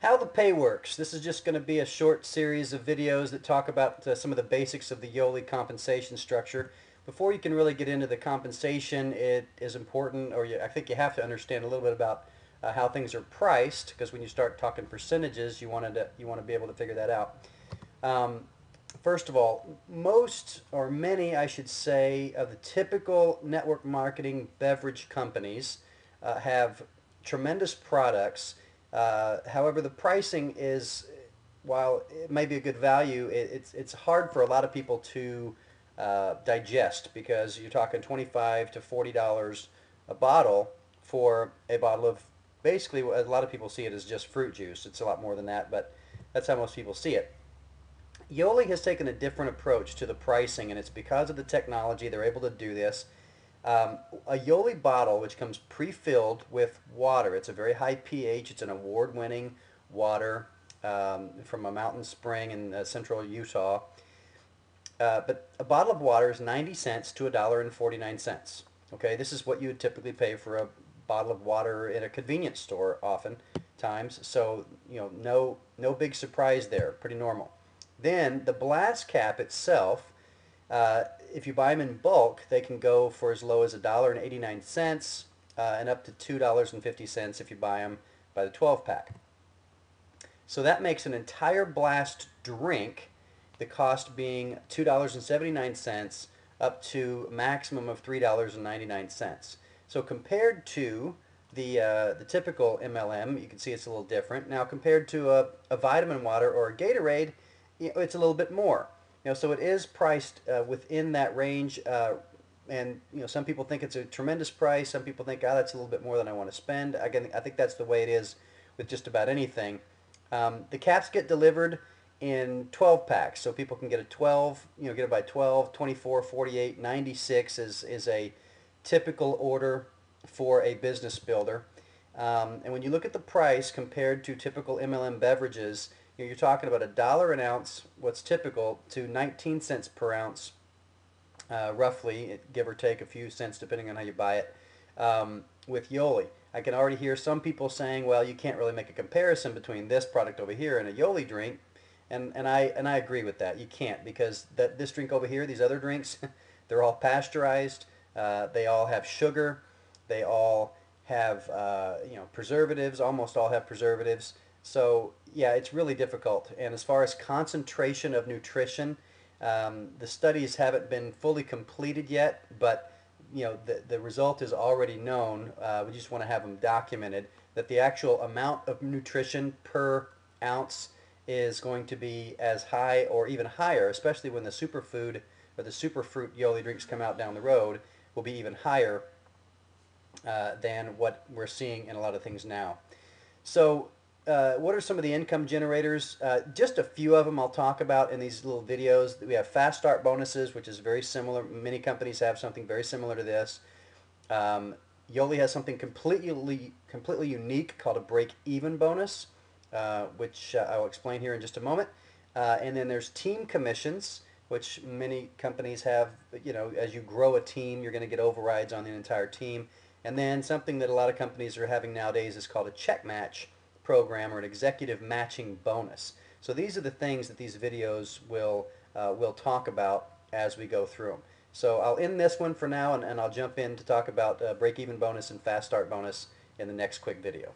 How the pay works. This is just going to be a short series of videos that talk about some of the basics of the Yoli compensation structure. Before you can really get into the compensation, it is important, or I think you have to understand a little bit about how things are priced, because when you start talking percentages, you want to be able to figure that out. First of all, most or many, I should say, of the typical network marketing beverage companies have tremendous products. However, the pricing is, while it may be a good value, it's hard for a lot of people to digest, because you're talking $25 to $40 a bottle for a bottle of, basically a lot of people see it as just fruit juice. It's a lot more than that, but that's how most people see it. Yoli has taken a different approach to the pricing, and it's because of the technology they're able to do this. A Yoli bottle, which comes pre-filled with water, it's a very high pH, it's an award-winning water from a mountain spring in central Utah. But a bottle of water is 90 cents to $1.49. Okay, this is what you would typically pay for a bottle of water in a convenience store oftentimes. So, no big surprise there, pretty normal. Then the blast cap itself, if you buy them in bulk, they can go for as low as $1.89 and up to $2.50 if you buy them by the 12-pack. So that makes an entire blast drink, the cost being $2.79 up to a maximum of $3.99. So compared to the typical MLM, you can see it's a little different. Now compared to a vitamin water or a Gatorade, it's a little bit more. So it is priced within that range, and some people think it's a tremendous price. Some people think, oh, that's a little bit more than I want to spend. Again, I think that's the way it is with just about anything. The caps get delivered in 12 packs, so people can get a 12, get it by 12, 24, 48, 96 is a typical order for a business builder. And when you look at the price compared to typical MLM beverages, you're talking about $1 an ounce, what's typical, to 19 cents per ounce, roughly, give or take a few cents depending on how you buy it, with Yoli. I can already hear some people saying, well, you can't really make a comparison between this product over here and a Yoli drink, and I agree with that. You can't, because this drink over here, these other drinks, they're all pasteurized, they all have sugar, they all have preservatives, almost all have preservatives. So yeah, it's really difficult. And as far as concentration of nutrition, the studies haven't been fully completed yet, but the result is already known. We just want to have them documented, that the actual amount of nutrition per ounce is going to be as high or even higher, especially when the superfood or the superfruit Yoli drinks come out down the road, will be even higher than what we're seeing in a lot of things now. So what are some of the income generators? Just a few of them I'll talk about in these little videos. We have fast start bonuses, which is very similar. Many companies have something very similar to this. Yoli has something completely unique called a break-even bonus, which I'll explain here in just a moment. And then there's team commissions, which many companies have. As you grow a team, you're going to get overrides on the entire team. And then something that a lot of companies are having nowadays is called a check match program, or an executive matching bonus. So these are the things that these videos will talk about as we go through them. So I'll end this one for now, and I'll jump in to talk about break-even bonus and fast start bonus in the next quick video.